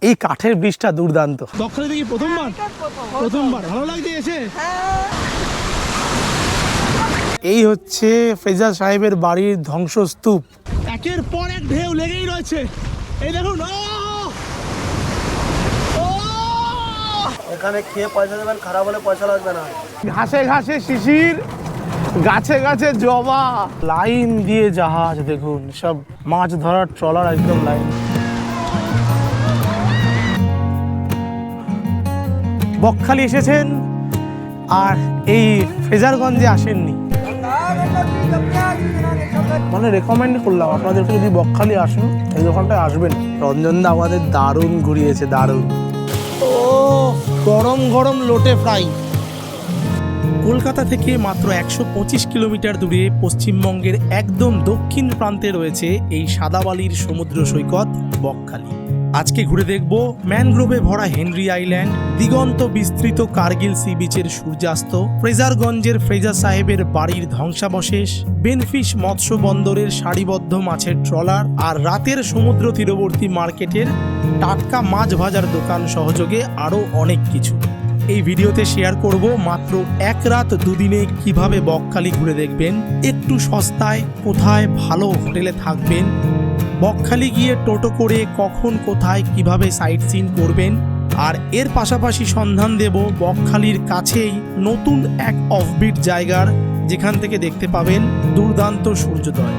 এই কাঠের ব্রিজটা দুর্দান্ত। বকখালি থেকে প্রথমবার ভালো লাগছে এসে। এই হচ্ছে ফ্রেজার সাহেবের বাড়ির ধ্বংসস্তূপ। একের পর এক ঢেউ লেগেই রয়েছে। এই দেখুন, এখানে খেয়ে পয়সা দেবেন, খারাপ হলে পয়সা লাগবে না। ঘাসে ঘাসে শিশির, গাছে গাছে জবা, লাইন দিয়ে জাহাজ। দেখুন সব মাছ ধরার ট্রলার, একদম লাইন। বকখালি এসেছেন আর এই ফ্রেজারগঞ্জে আসেননি, মানে রেকমেন্ড করলাম আপনাদেরকে, যদি বকখালি আসেন এই দোকানটায় আসবেন। রঞ্জনদা আমাদের দারুণ ঘুরিয়েছে, দারুণ। ও গরম গরম লোটে ফ্রাই। কলকাতা থেকে মাত্র 125 কিলোমিটার দূরে পশ্চিমবঙ্গের একদম দক্ষিণ প্রান্তে রয়েছে এই সাদাবালির সমুদ্র সৈকত বকখালি। আজকে ঘুরে দেখব ম্যানগ্রোভে ভরা হেনরি আইল্যান্ড, দিগন্ত বিস্তৃত কার্গিল সি বিচের সূর্যাস্ত, ফ্রেজারগঞ্জের ফ্রেজার সাহেবের বাড়ির ধ্বংসাবশেষ, বেনফিশ মৎস্য বন্দরের সারিবদ্ধ মাছের ট্রলার, আর রাতের সমুদ্র তীরবর্তী মার্কেটের টাটকা মাছ ভাজার দোকান সহযোগে আরও অনেক কিছু। এই ভিডিওতে শেয়ার করব মাত্র এক রাত দুদিনে কিভাবে বকখালি ঘুরে দেখবেন, একটু সস্তায় কোথায় ভালো হোটেলে থাকবেন, বকখালি গিয়ে টোটো করে কখন কোথায় কিভাবে সাইট সিন করবেন, আর এর পাশাপাশি সন্ধান দেব বকখালির কাছেই নতুন এক অফবিট জায়গার, যেখান থেকে দেখতে পাবেন দুর্দান্ত সূর্যোদয়।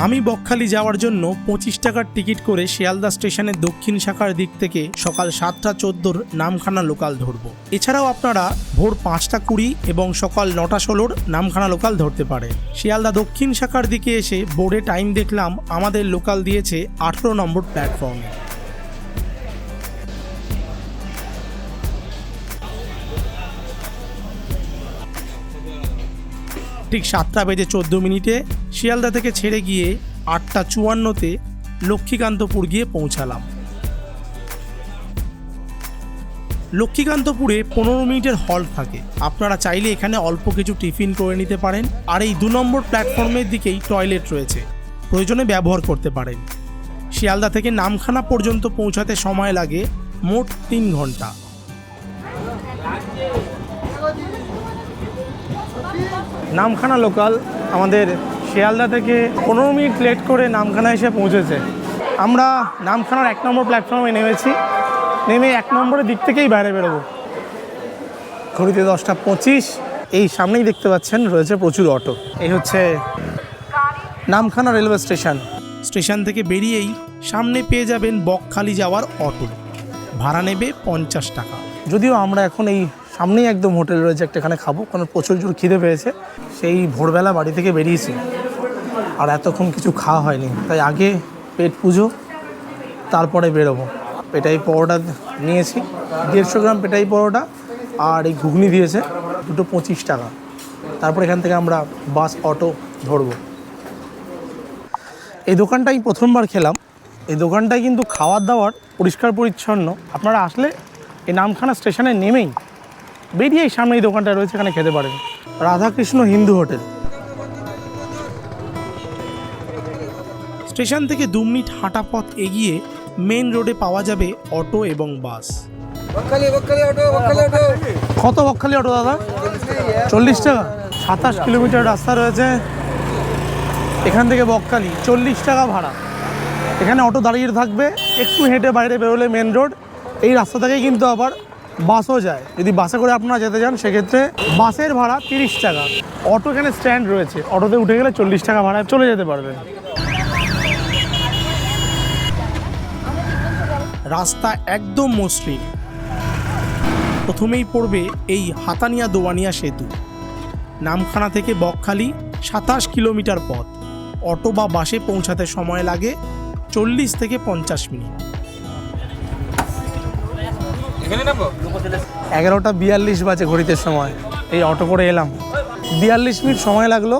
আমি বকখালি যাওয়ার জন্য 25 টাকার টিকিট করে শিয়ালদা স্টেশনের দক্ষিণ শাখার দিক থেকে সকাল 7টা 14 নামখানা লোকাল ধরবো। এছাড়াও আপনারা ভোর 5টা 20 এবং সকাল 9টা 16 নামখানা লোকাল ধরতে পারেন। শিয়ালদা দক্ষিণ শাখার দিকে এসে বোর্ডে টাইম দেখলাম আমাদের লোকাল দিয়েছে 18 নম্বর প্ল্যাটফর্মে। ঠিক 7টা বেজে 14 মিনিটে শিয়ালদা থেকে ছেড়ে গিয়ে 8টা 54-তে লক্ষ্মীকান্তপুর গিয়ে পৌঁছালাম। লক্ষ্মীকান্তপুরে 15 মিনিটের হল্ট থাকে, আপনারা চাইলে এখানে অল্প কিছু টিফিন করে নিতে পারেন। আর এই 2 নম্বর প্ল্যাটফর্মের দিকেই টয়লেট রয়েছে, প্রয়োজনে ব্যবহার করতে পারেন। শিয়ালদা থেকে নামখানা পর্যন্ত পৌঁছাতে সময় লাগে মোট 3 ঘন্টা। নামখানা লোকাল আমাদের শিয়ালদা থেকে 15 মিনিট লেট করে নামখানা এসে পৌঁছেছে। আমরা নামখানার 1 নম্বর প্ল্যাটফর্মে নেমেছি, নেমে 1 নম্বরের দিক থেকেই বাইরে বেরোবো। ঘড়িতে 10টা 25। এই সামনেই দেখতে পাচ্ছেন রয়েছে প্রচুর অটো। এই হচ্ছে নামখানা রেলওয়ে স্টেশন। স্টেশন থেকে বেরিয়েই সামনে পেয়ে যাবেন বকখালি যাওয়ার অটো, ভাড়া নেবে 50 টাকা। যদিও আমরা এখন এই সামনেই একদম হোটেল রয়েছে একটা, এখানে খাবো, কারণ প্রচুর জোর খিদে পেয়েছে। সেই ভোরবেলা বাড়ি থেকে বেরিয়েছি আর এতক্ষণ কিছু খাওয়া হয়নি, তাই আগে পেট পুজো তারপরে বেরোবো। পেটাই পরোটা নিয়েছি 150 গ্রাম পেটাই পরোটা, আর এই ঘুগনি দিয়েছে দুটো 25 টাকা। তারপর এখান থেকে আমরা বাস অটো ধরবো। এই দোকানটাই প্রথমবার খেলাম। এই দোকানটায় কিন্তু খাওয়ার দাওয়ার পরিষ্কার পরিচ্ছন্ন। আপনারা আসলে এই নামখানা স্টেশনে নেমেই বেরিয়েই সামনে এই দোকানটা রয়েছে, এখানে খেতে পারেন। রাধাকৃষ্ণ হিন্দু হোটেল। স্টেশন থেকে 2 মিনিট হাঁটা পথ এগিয়ে মেন রোডে পাওয়া যাবে অটো এবং বাস। কত বকখালি অটো দাদা? 40 টাকা। 27 কিলোমিটার রাস্তা রয়েছে এখান থেকে বকখালি, 40 টাকা ভাড়া। এখানে অটো দাঁড়িয়ে থাকবে, একটু হেঁটে বাইরে বেরোলে মেন রোড। এই রাস্তা থেকেই কিন্তু আবার বাসও যায়। যদি বাসে করে আপনারা যেতে চান সেক্ষেত্রে বাসের ভাড়া 30 টাকা। অটো এখানে স্ট্যান্ড রয়েছে, অটোতে উঠে গেলে 40 টাকা ভাড়ায় চলে যেতে পারবেন। রাস্তা একদম মসৃণ। প্রথমেই পড়বে এই হাতানিয়া দোয়ানিয়া সেতু। নামখানা থেকে বকখালি 27 কিলোমিটার পথ। অটো বা বাসে পৌঁছাতে সময় লাগে 40 থেকে 50 মিনিট। 11টা 42 বাজে ঘড়িতে সময়। এই অটো করে এলাম, 42 মিনিট সময় লাগলো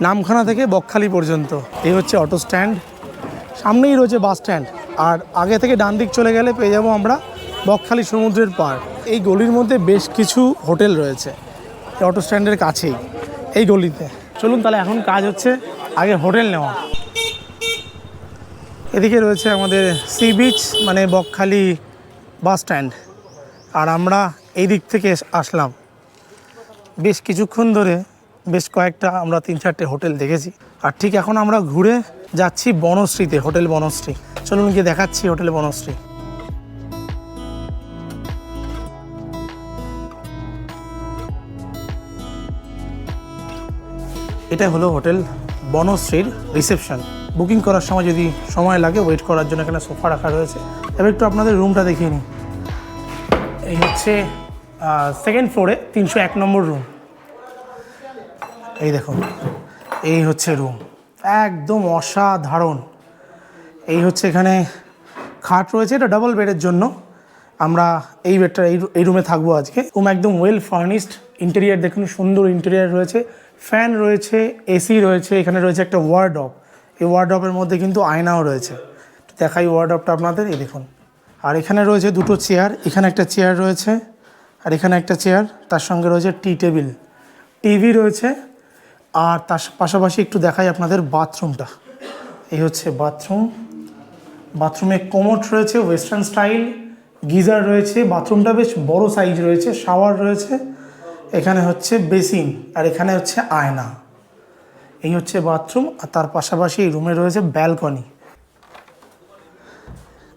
নামখানা থেকে বকখালি পর্যন্ত। এই হচ্ছে অটো স্ট্যান্ড, সামনেই রয়েছে বাস স্ট্যান্ড। আর আগে থেকে ডান দিক চলে গেলে পেয়ে যাবো আমরা বকখালি সমুদ্রের পাড়। এই গলির মধ্যে বেশ কিছু হোটেল রয়েছে এই অটো স্ট্যান্ডের কাছেই, এই গলিতে। চলুন তাহলে এখন কাজ হচ্ছে আগে হোটেল নেওয়া। এদিকে রয়েছে আমাদের সি বিচ মানে বকখালি বাস স্ট্যান্ড, আর আমরা এই দিক থেকে আসলাম। বেশ কিছুক্ষণ ধরে বেশ কয়েকটা আমরা 3-4টে হোটেল দেখেছি, আর ঠিক এখন আমরা ঘুরে যাচ্ছি বনশ্রীতে, হোটেল বনশ্রী। চলুন গিয়ে দেখাচ্ছি হোটেল বনশ্রী। এটা হলো হোটেল বনশ্রীর রিসেপশন। বুকিং করার সময় যদি সময় লাগে ওয়েট করার জন্য এখানে সোফা রাখা রয়েছে। এবার একটু আপনাদের রুমটা দেখিয়ে নিই। এই হচ্ছে সেকেন্ড ফ্লোরে 301 নম্বর রুম। এই দেখুন, এই হচ্ছে রুম, একদম অসাধারণ। এই হচ্ছে এখানে খাট রয়েছে, এটা ডাবল বেডের জন্য। আমরা এই বেডটা এই রুমে থাকবো আজকে। রুম একদম ওয়েল ফার্নিশড, ইন্টেরিয়ার দেখুন সুন্দর ইন্টেরিয়ার রয়েছে, ফ্যান রয়েছে, এসি রয়েছে, এখানে রয়েছে একটা ওয়ার্ডরোব। এই ওয়ার্ডরোবের মধ্যে কিন্তু আয়নাও রয়েছে। দেখাই ওয়ার্ডরোবটা আপনাদের, এই দেখুন। আর এখানে রয়েছে দুটো চেয়ার, এখানে একটা চেয়ার রয়েছে আর এখানে একটা চেয়ার, তার সঙ্গে রয়েছে টি টেবিল, টিভি রয়েছে। আর তার পাশাপাশি একটু দেখাই আপনাদের বাথরুমটা। এই হচ্ছে বাথরুম। বাথরুমে কোমোড রয়েছে ওয়েস্টার্ন স্টাইল, গিজার রয়েছে, বাথরুমটা বেশ বড় সাইজ রয়েছে, শাওয়ার রয়েছে, এখানে হচ্ছে বেসিন, আর এখানে হচ্ছে আয়না। এই হচ্ছে বাথরুম। আর তার পাশাপাশি এই রুমে রয়েছে ব্যালকনি।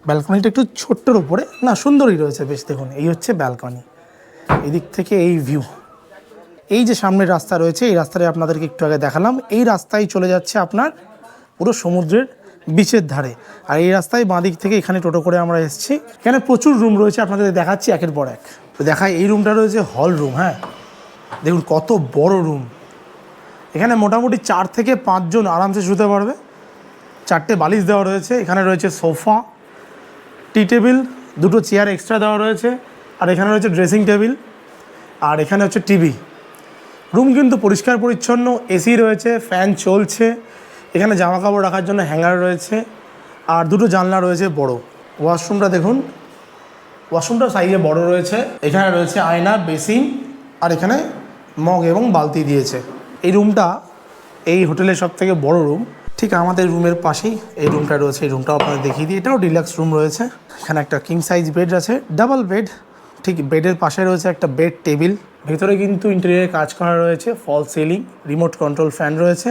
ব্যালকনিটা একটু ছোট্টর উপরে, না সুন্দরই রয়েছে বেশ। দেখুন এই হচ্ছে ব্যালকনি, এদিক থেকে এই ভিউ। এই যে সামনের রাস্তা রয়েছে, এই রাস্তায় আপনাদেরকে একটু আগে দেখালাম, এই রাস্তায় চলে যাচ্ছে আপনার পুরো সমুদ্রের বিচের ধারে। আর এই রাস্তায় বাঁদিক থেকে এখানে টোটো করে আমরা এসেছি। এখানে প্রচুর রুম রয়েছে, আপনাদের দেখাচ্ছি একের পর এক। তো দেখায় এই রুমটা রয়েছে হল রুম। হ্যাঁ দেখুন কত বড় রুম। এখানে মোটামুটি 4 থেকে 5 জন আরামসে শুতে পারবে। 4টে বালিশ দেওয়া রয়েছে, এখানে রয়েছে সোফা, টি টেবিল, দুটো চেয়ার এক্সট্রা দেওয়া রয়েছে, আর এখানে রয়েছে ড্রেসিং টেবিল, আর এখানে হচ্ছে টিভি। রুম কিন্তু পরিষ্কার পরিচ্ছন্ন, এসি রয়েছে, ফ্যান চলছে, এখানে জামা কাপড় রাখার জন্য হ্যাঙ্গার রয়েছে, আর দুটো জানলা রয়েছে বড়। ওয়াশরুমটা দেখুন, ওয়াশরুমটা সাইজে বড় রয়েছে, এখানে রয়েছে আয়না, বেসিন, আর এখানে মগ এবং বালতি দিয়েছে। এই রুমটা এই হোটেলের সবথেকে বড় রুম। ঠিক আমাদের রুমের পাশেই এই রুমটা রয়েছে, এই রুমটাও আপনাদের দেখিয়ে দিই। এটাও ডিলাক্স রুম রয়েছে। এখানে একটা কিং সাইজ বেড আছে, ডাবল বেড। ঠিক বেডের পাশে রয়েছে একটা বেড টেবিল। ভেতরে কিন্তু ইন্টেরিয়ারে কাজ করা রয়েছে, ফল সিলিং, রিমোট কন্ট্রোল ফ্যান রয়েছে।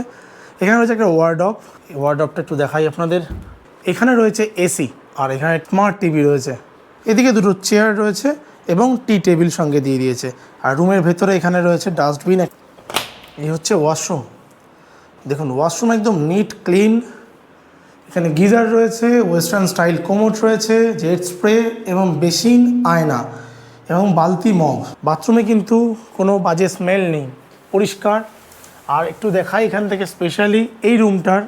এখানে রয়েছে একটা ওয়ার্ডরোব, এই ওয়ার্ডরোবটা একটু দেখাই আপনাদের। এখানে রয়েছে এসি, আর এখানে স্মার্ট টিভি রয়েছে। এদিকে দুটো চেয়ার রয়েছে এবং টি টেবিল সঙ্গে দিয়ে দিয়েছে। আর রুমের ভেতরে এখানে রয়েছে ডাস্টবিন। এই হচ্ছে ওয়াশরুম। দেখুন ওয়াশরুম একদম নিট ক্লিন। এখানে গিজার রয়েছে, ওয়েস্টার্ন স্টাইল কোমোড রয়েছে, জেট স্প্রে এবং বেসিন, আয়না এবং বালতি, মগ। বাথরুমে কিন্তু কোনো বাজে স্মেল নেই, পরিষ্কার। আর একটু দেখাই এখান থেকে স্পেশালি এই রুমটার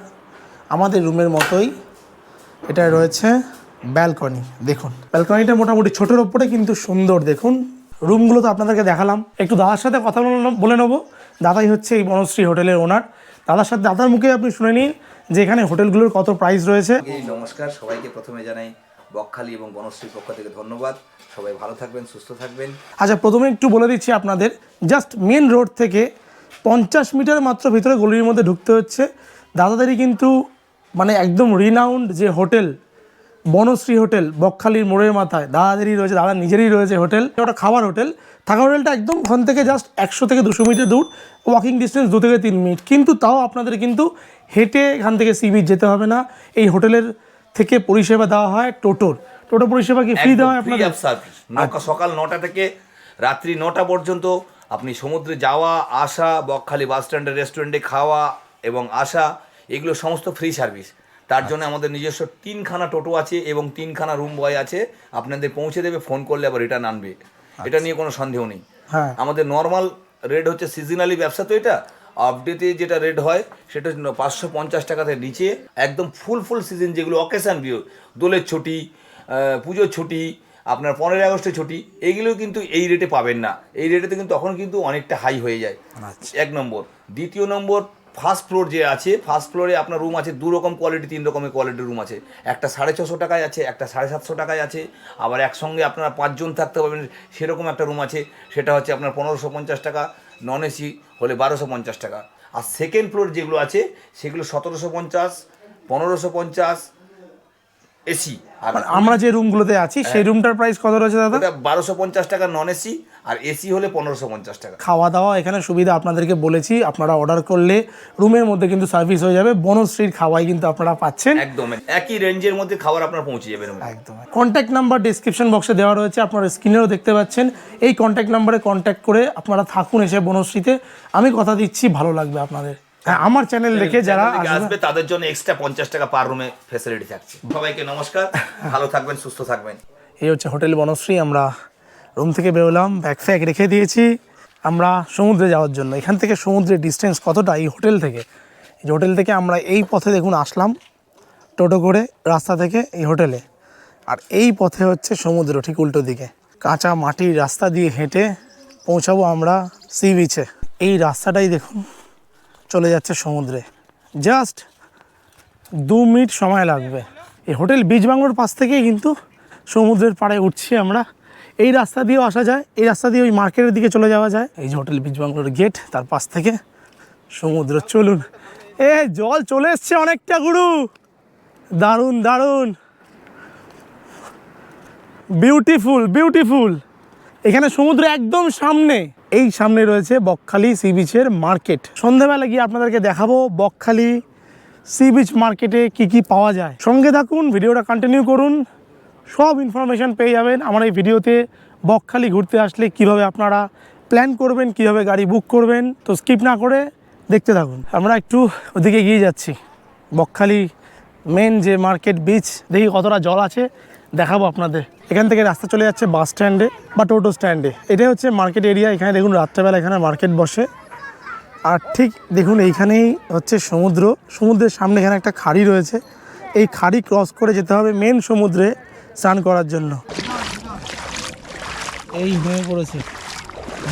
আমাদের রুমের মতোই এটা রয়েছে ব্যালকনি। দেখুন ব্যালকনিটা মোটামুটি ছোটোর ওপরে কিন্তু সুন্দর। দেখুন রুমগুলো তো আপনাদেরকে দেখালাম। একটু দাদার সাথে কথা বলে নেবো। দাদাই হচ্ছে এই বনশ্রী হোটেলের ওনার। দাদার মুখে আপনি শুনে নিন যে এখানে হোটেলগুলোর কত প্রাইস রয়েছে। নমস্কার সবাইকে, প্রথমে জানাই বকখালি এবং বনশ্রীর পক্ষ থেকে ধন্যবাদ। সবাই ভালো থাকবেন, সুস্থ থাকবেন। আচ্ছা প্রথমে একটু বলে দিচ্ছি আপনাদের, জাস্ট মেন রোড থেকে 50 মিটার মাত্র ভিতরে গলির মধ্যে ঢুকতে হচ্ছে। দাদাদেরই কিন্তু মানে একদম রিনাউন্ড যে হোটেল বনশ্রী হোটেল, বকখালির মোড়ের মাথায় দাদাদেরই রয়েছে, দাদা নিজেরই রয়েছে হোটেল। ওটা খাবার হোটেল, থাকা হোটেলটা একদম ওখান থেকে জাস্ট 100 থেকে 200 মিটার দূর, ওয়াকিং ডিস্টেন্স 2 থেকে 3 মিনিট। কিন্তু তাও আপনাদের কিন্তু হেঁটে এখান থেকে সি বিচ যেতে হবে না। এই হোটেলের থেকে পরিষেবা দেওয়া হয় টোটো পরিষেবা কি ফ্রি দেওয়া হয় আপনাদের? সকাল 9টা থেকে রাত্রি 9টা পর্যন্ত আপনি সমুদ্রে যাওয়া আসা, বকখালি বাস স্ট্যান্ডে রেস্টুরেন্টে খাওয়া এবং আসা, এগুলো সমস্ত ফ্রি সার্ভিস। তার জন্য আমাদের নিজস্ব 3খানা টোটো আছে এবং 3খানা রুম বয় আছে, আপনাদের পৌঁছে দেবে, ফোন করলে আবার রিটার্ন আনবে। এটা নিয়ে কোনো সন্দেহ নেই। হ্যাঁ, আমাদের নর্মাল রেট হচ্ছে সিজনালি ব্যবসা, তো এটা আপডেটে যেটা রেট হয় সেটা 550 টাকা থেকে নিচে। একদম ফুল সিজন যেগুলো অকেশান ভিউ, দোলের ছুটি, পুজোর ছুটি, আপনার 15ই আগস্টের ছুটি, এইগুলো কিন্তু এই রেটে পাবেন না। এই রেটেতে কিন্তু তখন কিন্তু অনেকটা হাই হয়ে যায়। 1 নম্বর। দ্বিতীয় নম্বর, ফার্স্ট ফ্লোর যে আছে, ফার্স্ট ফ্লোরে আপনার রুম আছে 2 রকম কোয়ালিটি, 3 রকমের কোয়ালিটির রুম আছে। একটা 650 টাকায় আছে, একটা 750 টাকায় আছে। আবার একসঙ্গে আপনারা 5 জন থাকতে পারবেন সেরকম একটা রুম আছে, সেটা হচ্ছে আপনার 1550 টাকা। নন এসি হলে 1250 টাকা। আর সেকেন্ড ফ্লোর যেগুলো আছে সেগুলো 1750, 1550 এসি। আর মানে আমরা যে রুমগুলোতে আছি সেই রুমটার প্রাইস কত রয়েছে দাদা? ওটা 1250 টাকা নন এসি, আর এসি হলে 1550 টাকা। খাওয়া দাওয়া এখানে সুবিধা আপনাদেরকে বলেছি, আপনারা অর্ডার করলে রুমের মধ্যে কিন্তু সার্ভিস হয়ে যাবে। বনশ্রীর খাওয়াই কিন্তু আপনারা পাচ্ছেন, একদম একই রেঞ্জের মধ্যে খাবার আপনার পৌঁছে যাবে। একদম। কন্ট্যাক্ট নাম্বার ডিসক্রিপশন বক্সে দেওয়া রয়েছে, আপনারা স্ক্রিনেও দেখতে পাচ্ছেন। এই কন্ট্যাক্ট নাম্বারে কন্ট্যাক্ট করে আপনারা থাকুন এসে বনশ্রীতে। আমি কথা দিচ্ছি ভালো লাগবে আপনাদের। হ্যাঁ, আমার চ্যানেল দেখে যারা আসবে তাদের জন্য এক্সট্রা 50 টাকা পার রুমে ফ্যাসিলিটি থাকছে। সবাইকে নমস্কার, ভালো থাকবেন, সুস্থ থাকবেন। এই হচ্ছে হোটেল বনশ্রী। আমরা রুম থেকে বেরোলাম, ব্যাগ ফ্যাগ রেখে দিয়েছি আমরা সমুদ্রে যাওয়ার জন্য। এখান থেকে সমুদ্রের ডিস্টেন্স কতটা এই হোটেল থেকে? এই হোটেল থেকে আমরা এই পথে দেখুন আসলাম টোটো করে রাস্তা থেকে এই হোটেলে, আর এই পথে হচ্ছে সমুদ্র ঠিক উল্টো দিকে। কাঁচা মাটির রাস্তা দিয়ে হেঁটে পৌঁছাবো আমরা সি বিচে। এই রাস্তাটাই দেখুন চলে যাচ্ছে সমুদ্রে, জাস্ট 2 মিনিট সময় লাগবে। এই হোটেল বিচ বাংলোর পাশ থেকেই কিন্তু সমুদ্রের পাড়ে উঠছি আমরা। এই রাস্তা দিয়েও আসা যায়, এই রাস্তা দিয়ে ওই মার্কেটের দিকে চলে যাওয়া যায়। এই যে হোটেল বিচ বাংলোর গেট, তার পাশ থেকে সমুদ্র। চলুন, এ জল চলে এসছে অনেকটা গুরু, দারুণ দারুণ, বিউটিফুল বিউটিফুল। এখানে সমুদ্র একদম সামনে, এই সামনে রয়েছে বকখালি সি বিচের মার্কেট। সন্ধ্যাবেলা গিয়ে আপনাদেরকে দেখাবো বকখালি সি বিচ মার্কেটে কি কি পাওয়া যায়। সঙ্গে থাকুন, ভিডিওটা কন্টিনিউ করুন, সব ইনফরমেশান পেয়ে যাবেন আমার এই ভিডিওতে। বকখালি ঘুরতে আসলে কিভাবে আপনারা প্ল্যান করবেন, কিভাবে গাড়ি বুক করবেন, তো স্কিপ না করে দেখতে থাকুন। আমরা একটু ওদিকে গিয়ে যাচ্ছি, বকখালি মেন যে মার্কেট বিচ, দেখি কতটা জল আছে দেখাবো আপনাদের। এখান থেকে রাস্তা চলে যাচ্ছে বাস স্ট্যান্ডে বা টোটো স্ট্যান্ডে। এটাই হচ্ছে মার্কেট এরিয়া। এখানে দেখুন রাত্রেবেলা এখানে মার্কেট বসে, আর ঠিক দেখুন এইখানেই হচ্ছে সমুদ্র। সমুদ্রের সামনে এখানে একটা খাড়ি রয়েছে, এই খাড়ি ক্রস করে যেতে হবে মেন সমুদ্রে স্নান করার জন্য। এই হয়ে পড়েছে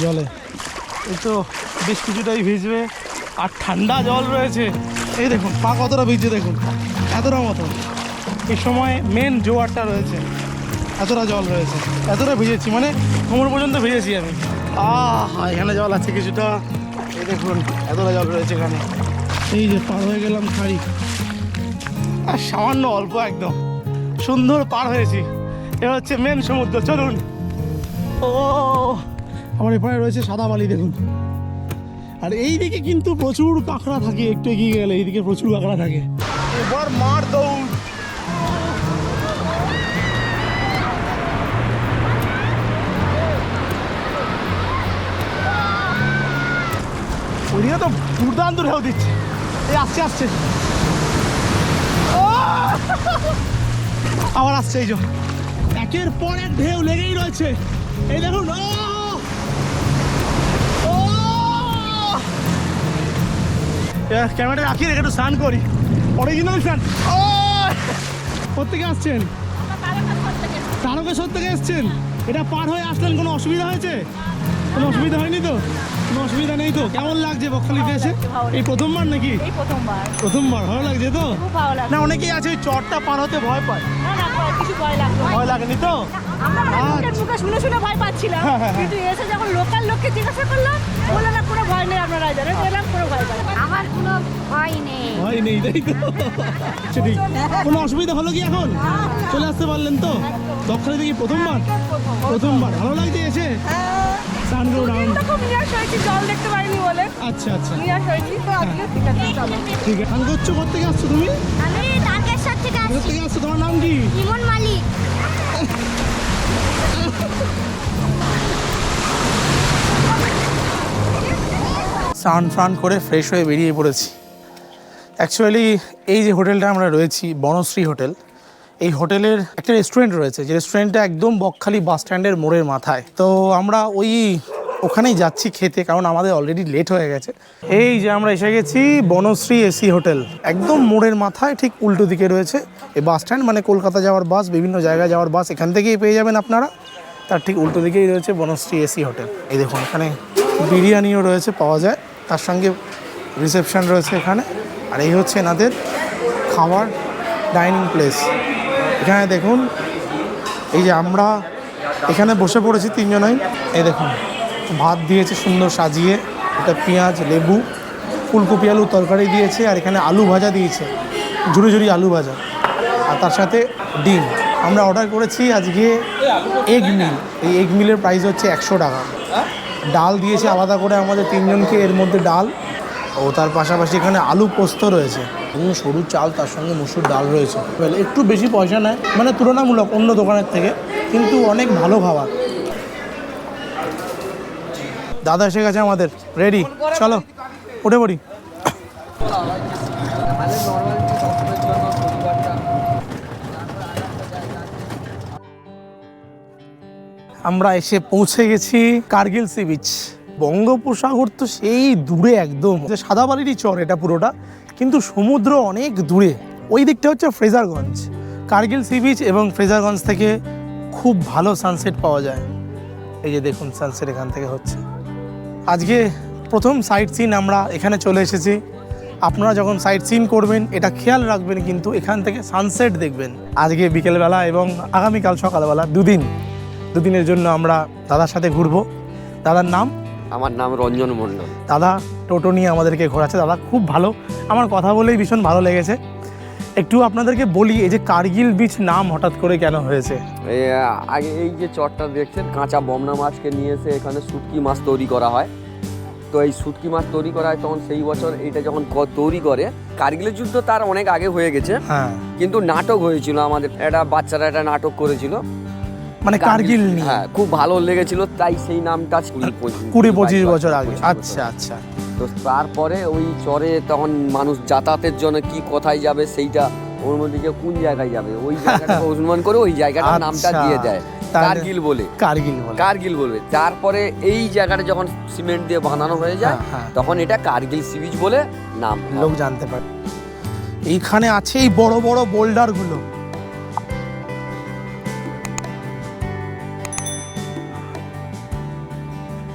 জলে, এই তো বেশ কিছুটাই ভিজবে, আর ঠান্ডা জল রয়েছে। এই দেখুন পা কতটা ভিজছে, দেখুন এতটা মতো। এই সময় মেন জোয়ারটা রয়েছে, এতটা জল রয়েছে, এতটা ভিজেছি, মানে কোমর পর্যন্ত ভিজেছি আমি। এখানে জল আছে কিছুটা, এই দেখুন এতটা জল রয়েছে এখানে। এই যে পার হয়ে গেলাম খাড়ি, আর সামান্য অল্প একদম সুন্দর পার হয়েছি। এ হচ্ছে মেন সমুদ্র। চলুন। ও আমার এপারে রয়েছে সাদা বালি দেখুন, আর এই দিকে কিন্তু প্রচুর কাঁকড়া থাকে। একটু এগিয়ে গেলে এইদিকে প্রচুর কাঁকড়া থাকে। এবার মার দৌড়। ওইদিকে তো দুর্দান্ত ঢেউ দিচ্ছে। এই আসছে আসছে, আবার আসছে। এই যে একের পর এক ঢেউ লেগেই রয়েছে। এই দেখুন, ক্যামেরাটা রাখি রেখে একটু স্নান করি, অরিজিনাল স্নান। কোথেকে আসছেন? তারকেশ্বর থেকে এসছেন। এটা পার হয়ে আসলেন, কোনো অসুবিধা হয়েছে? কোনো অসুবিধা হয়নি তো? কোনো অসুবিধা নেই তো? কেমন লাগছে বকখালিতে এসে? এই প্রথমবার নাকি? প্রথমবার। ভালো লাগছে তো? না, অনেকেই আছে ওই চরটা পার হতে ভয় পায়। ভয় লাগেনি তো? শুনে শুনে ভয় পাচ্ছিলাম, কিন্তু এসে যখন লোকাল লোককে জিজ্ঞাসা করলাম, বলে না কোনো ভয় নেই, আপনারা জানেন। বললাম কোনো ভয় পাই না। আমার কোনো ভয় নেই। ভয় নেই, তাই তো? ঠিক। কোনো অসুবিধা হলো কি এখন? চলে আসতে পারলেন তো? বকখালি থেকে প্রথমবার? প্রথমবার। ভালো লাগছে এসে? স্নান করে রাউন্ড। খুব নিরাশ হয়েছি, জল দেখতে পারিনি বলে। আচ্ছা আচ্ছা, নিরাশ হয়েছি তো। আজকে ঠিক আছে, চলো। ঠিক আছে। স্নান করছো? কোথেকে আসছো তুমি? আমি তারকেশ্বর থেকে আসছি। কোথেকে আসছো? তোমার নাম কি? ইমন মালিক। স্নান করে ফ্রেশ হয়ে বেরিয়ে পড়েছি। অ্যাকচুয়ালি এই যে হোটেলটা আমরা রয়েছি, বনশ্রী হোটেল, এই হোটেলের একটা রেস্টুরেন্ট রয়েছে, যে রেস্টুরেন্টটা একদম বকখালি বাস স্ট্যান্ডের মোড়ের মাথায়। তো আমরা ওখানেই যাচ্ছি খেতে, কারণ আমাদের অলরেডি লেট হয়ে গেছে। এই যে আমরা এসে গেছি বনশ্রী এসি হোটেল, একদম মোড়ের মাথায় ঠিক উল্টো দিকে রয়েছে এই বাস স্ট্যান্ড। মানে কলকাতা যাওয়ার বাস, বিভিন্ন জায়গায় যাওয়ার বাস এখান থেকেই পেয়ে যাবেন আপনারা। তার ঠিক উল্টো দিকেই রয়েছে বনশ্রী এসি হোটেল। এই দেখুন এখানে বিরিয়ানিও রয়েছে, পাওয়া যায়, তার সঙ্গে রিসেপশন রয়েছে এখানে। আর এই হচ্ছে এনাদের খাবার ডাইনিং প্লেস। এখানে দেখুন, এই যে আমরা এখানে বসে পড়েছি তিনজনাই। এই দেখুন ভাত দিয়েছে সুন্দর সাজিয়ে, এটা পেঁয়াজ, লেবু, ফুলকপি আলু তরকারি দিয়েছে, আর এখানে আলু ভাজা দিয়েছে, ঝুড়ি ঝুড়ি আলু ভাজা, আর তার সাথে ডিম। আমরা অর্ডার করেছি আজকে এগ মিল। এই এগ মিলের প্রাইস হচ্ছে 100 টাকা। ডাল দিয়েছে আলাদা করে আমাদের তিনজনকে, এর মধ্যে ডাল ও তার পাশাপাশি এখানে আলু পোস্ত রয়েছে এবং সরু চাল, তার সঙ্গে মুসুর ডাল রয়েছে। একটু বেশি পয়সা নেয়, মানে তুলনামূলক অন্য দোকানের থেকে, কিন্তু অনেক ভালো খাবার। দাদা এসে গেছে আমাদের, রেডি, চলো উঠে পড়ি। আমরা এসে পৌঁছে গেছি কার্গিল সি বিচ। বঙ্গোপসাগর তো সেই দূরে একদম, সাদা বালিরই চর এটা পুরোটা, কিন্তু সমুদ্র অনেক দূরে। ওই দিকটা হচ্ছে ফ্রেজারগঞ্জ। কার্গিল সি বিচ এবং ফ্রেজারগঞ্জ থেকে খুব ভালো সানসেট পাওয়া যায়। এই যে দেখুন সানসেট এখান থেকে হচ্ছে। আজকে প্রথম সাইট সিন আমরা এখানে চলে এসেছি। আপনারা যখন সাইট সিন করবেন এটা খেয়াল রাখবেন, কিন্তু এখান থেকে সানসেট দেখবেন। আজকে বিকেলবেলা এবং আগামীকাল সকালবেলা দুদিনের জন্য আমরা দাদার সাথে ঘুরবো। দাদার নাম? আমার নাম রঞ্জন মণ্ডল। দাদা টোটো নিয়ে আমাদেরকে ঘোরাচ্ছে। দাদা খুব ভালো, আমার কথা বলেই ভীষণ ভালো লেগেছে। একটু আপনাদেরকে বলি, এই যে কার্গিল বিচ নাম হঠাৎ করে কেন হয়েছে? আগে এই যে চরটা দেখছেন, কাঁচা বমনা মাছকে নিয়ে এসে এখানে শুটকি মাছ তৈরি করা হয়। তো এই শুটকি মাছ তৈরি করা হয়, তখন সেই বছর এইটা যখন তৈরি করে, কার্গিলের যুদ্ধ তার অনেক আগে হয়ে গেছে, হ্যাঁ, কিন্তু নাটক হয়েছিল আমাদের, একটা বাচ্চারা একটা নাটক করেছিল মানে কার্গিল নিয়ে। হ্যাঁ, খুব ভালো লেগেছিল, তাই সেই নামটা 20-25 বছর আগে। আচ্ছা আচ্ছা। তো তারপরে ওই চরে তখন মানুষ যাতায়াতের জন্য কি কোথায় যাবে, সেইটা ওর মধ্যে যে কোন জায়গায় যাবে ওই জায়গাটা অনুমান করে ওই জায়গাটার নামটা দিয়ে দেয় কার্গিল বলে। কার্গিল বলবে। তারপরে এই জায়গাটা যখন সিমেন্ট দিয়ে বানানো হয়ে যায়, তখন এটা কার্গিল সি বিচ বলে নাম লোক জানতে পারে। এইখানে আছে এই বড় বড় বোল্ডার গুলো,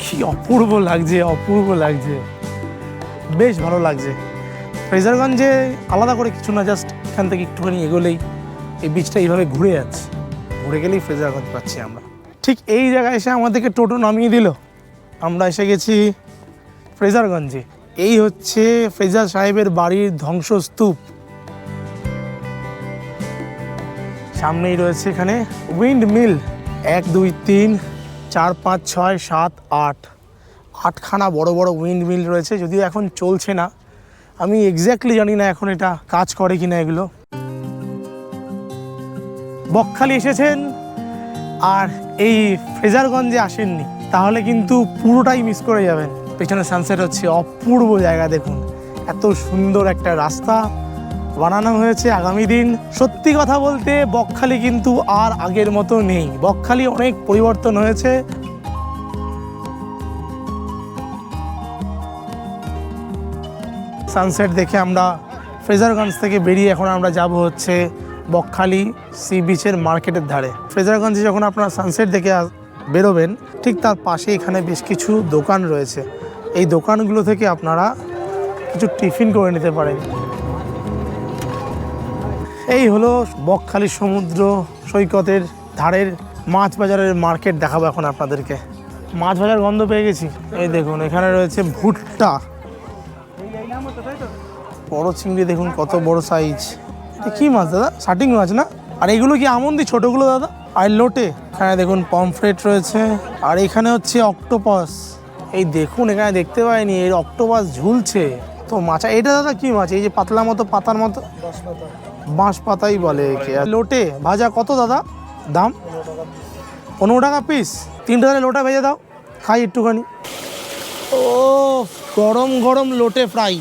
কি অপূর্ব লাগছে, অপূর্ব লাগছে, বেশ ভালো লাগছে। ফ্রেজারগঞ্জে আলাদা করে কিছু না, জাস্ট এখান থেকে একটুখানি এগোলেই এই বিচটা এইভাবে ঘুরে যাচ্ছে, ঘুরে গেলেই ফ্রেজারগঞ্জ পাচ্ছি আমরা। ঠিক এই জায়গায় এসে আমাদেরকে টোটো নামিয়ে দিল। আমরা এসে গেছি ফ্রেজারগঞ্জে। এই হচ্ছে ফ্রেজার সাহেবের বাড়ির ধ্বংসস্তূপ। সামনেই রয়েছে এখানে উইন্ড মিল। 1 2 3 4 5 6 7 8 8খানা বড় বড় উইন্ড মিল রয়েছে, যদিও এখন চলছে না। আমি এক্স্যাক্টলি জানি না এখন এটা কাজ করে কিনা এগুলো। বকখালি এসেছেন আর এই ফ্রেজারগঞ্জে আসেননি, তাহলে কিন্তু পুরোটাই মিস করে যাবেন। পেছনে সানসেট হচ্ছে, অপূর্ব জায়গা দেখুন। এত সুন্দর একটা রাস্তা বানানো হয়েছে আগামী দিন। সত্যি কথা বলতে বকখালি কিন্তু আর আগের মতো নেই, বকখালি অনেক পরিবর্তন হয়েছে। সানসেট দেখে আমরা ফ্রেজারগঞ্জ থেকে বেরিয়ে এখন আমরা যাব হচ্ছে বকখালি সি বিচের মার্কেটের ধারে। ফ্রেজারগঞ্জে যখন আপনারা সানসেট দেখে বেরোবেন, ঠিক তার পাশে এখানে বেশ কিছু দোকান রয়েছে। এই দোকানগুলো থেকে আপনারা কিছু টিফিন করে নিতে পারেন। এই হলো বকখালি সমুদ্র সৈকতের ধারের মাছ বাজারের মার্কেট। দেখাবো এখন আপনাদেরকে। মাছ বাজার গন্ধ পেয়ে গেছি। এই দেখুন এখানে রয়েছে ভুট্টা, বড় চিংড়ি দেখুন কত বড় সাইজ। এটা কি মাছ দাদা? শাটিং মাছ না? আর এগুলো কি আমন্দি ছোটগুলো দাদা? আর লোটে এখানে দেখুন পমফ্রেট রয়েছে, আর এখানে হচ্ছে অক্টোপাস। এই দেখুন এখানে দেখতে পাইনি, এর অক্টোপাস ঝুলছে তো মাছ। এটা দাদা কি মাছ? এই যে পাতলা মতো, পাতার মতো, বাঁশ পাতাই বলে একে। লোটে ভাজা কত দাদা দাম? 15 টাকা পিস। 3 টাকা লোটা ভেজে দাও, খাই একটুখানি। ও গরম গরম লোটে ফ্রাই।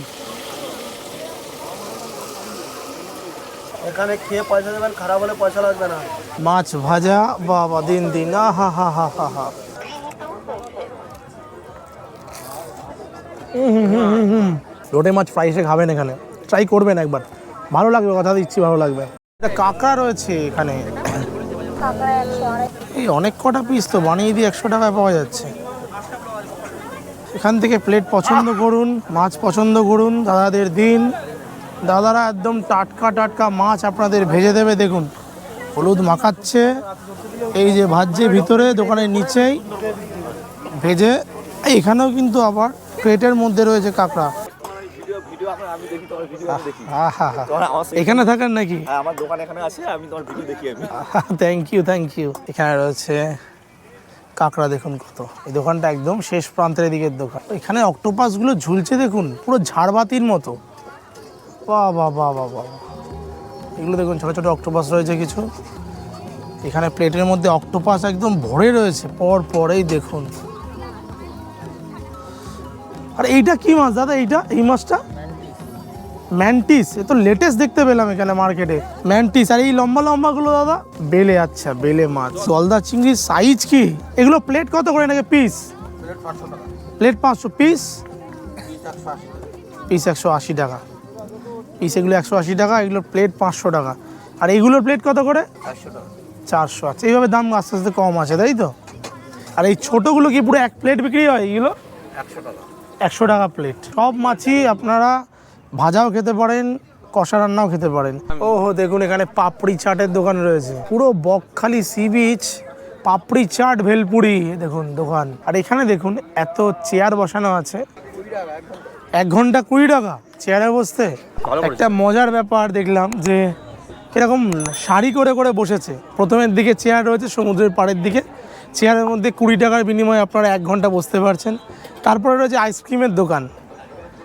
এখানে খেয়ে পয়সা দেবেন, খারাপ হলে পয়সা লাগবে না। মাছ ভাজা বাবা দিন দিন, আহা হা হা হা হা। লোটে মাছ ফ্রাই এসে খাবেন এখানে, ট্রাই করবেন একবার, ভালো লাগবে, কথা দিচ্ছি ভালো লাগবে। এটা কাঁকড়া রয়েছে এখানে, এই অনেক কটা পিস তো বানিয়ে দিয়ে 100 টাকায় পাওয়া যাচ্ছে। এখান থেকে প্লেট পছন্দ করুন, মাছ পছন্দ করুন, দাদাদের দিন। দাদারা একদম টাটকা টাটকা মাছ আপনাদের ভেজে দেবে। দেখুন হলুদ মাখাচ্ছে, এই যে ভাজছে ভিতরে দোকানের নিচেই ভেজে। এইখানেও কিন্তু আবার প্লেটের মধ্যে রয়েছে কাঁকড়া। আমি দেখি তোমার ভিডিও আমি দেখি আহা তোমার আমার এখানে থাকেন নাকি? হ্যাঁ আমার দোকান এখানে আছে, আমি তোমার ভিডিও দেখি আমি। Thank you. এখানে রয়েছে কাঁকড়া, দেখুন কত। এই দোকানটা একদম শেষ প্রান্তের দিকের দোকান। এখানে অক্টোপাসগুলো ঝুলছে দেখুন, পুরো ঝাড়বাতির মতো। বাহ বাহ বাহ বাহ বাহ, এগুলো দেখুন ছোটো ছোটো অক্টোপাস রয়েছে কিছু। এখানে প্লেটের মধ্যে অক্টোপাস একদম ভরে রয়েছে পর পরেই দেখুন। আর এইটা কি মাছ দাদা? এই মাছটা ম্যান্টিস। এ তো লেটেস্ট দেখতে পেলাম এখানে মার্কেটে, ম্যান্টিস। আর এই লম্বা লম্বাগুলো দাদা বেলে। আচ্ছা, বেলে মাছ। গলদা চিংড়ির সাইজ কি? এগুলো প্লেট কত করে নাকি পিস? প্লেট 500, পিস 180 টাকা পিস। এগুলো 180 টাকা, এগুলো প্লেট 500 টাকা। আর এইগুলোর প্লেট কত করে? 400। আচ্ছা, এইভাবে দাম আস্তে আস্তে কম আছে, তাই তো? আর এই ছোটোগুলো কি পুরো 1 প্লেট বিক্রি হয়? এইগুলো 100 টাকা প্লেট। সব মাছই আপনারা ভাজাও খেতে পারেন, কষা রান্নাও খেতে পারেন। ওহো, দেখুন এখানে পাপড়ি চাটের দোকান রয়েছে। পুরো বকখালি সি বিচ পাপড়ি চাট ভেলপুরি দেখুন দোকান। আর এখানে দেখুন এত চেয়ার বসানো আছে, 1 ঘন্টা 20 টাকা চেয়ারে বসতে। একটা মজার ব্যাপার দেখলাম যে এরকম সারি করে করে বসেছে। প্রথমের দিকে চেয়ার রয়েছে সমুদ্রের পাড়ের দিকে, চেয়ারের মধ্যে 20 টাকার বিনিময়ে আপনারা 1 ঘন্টা বসতে পারছেন। তারপরে রয়েছে আইসক্রিমের দোকান,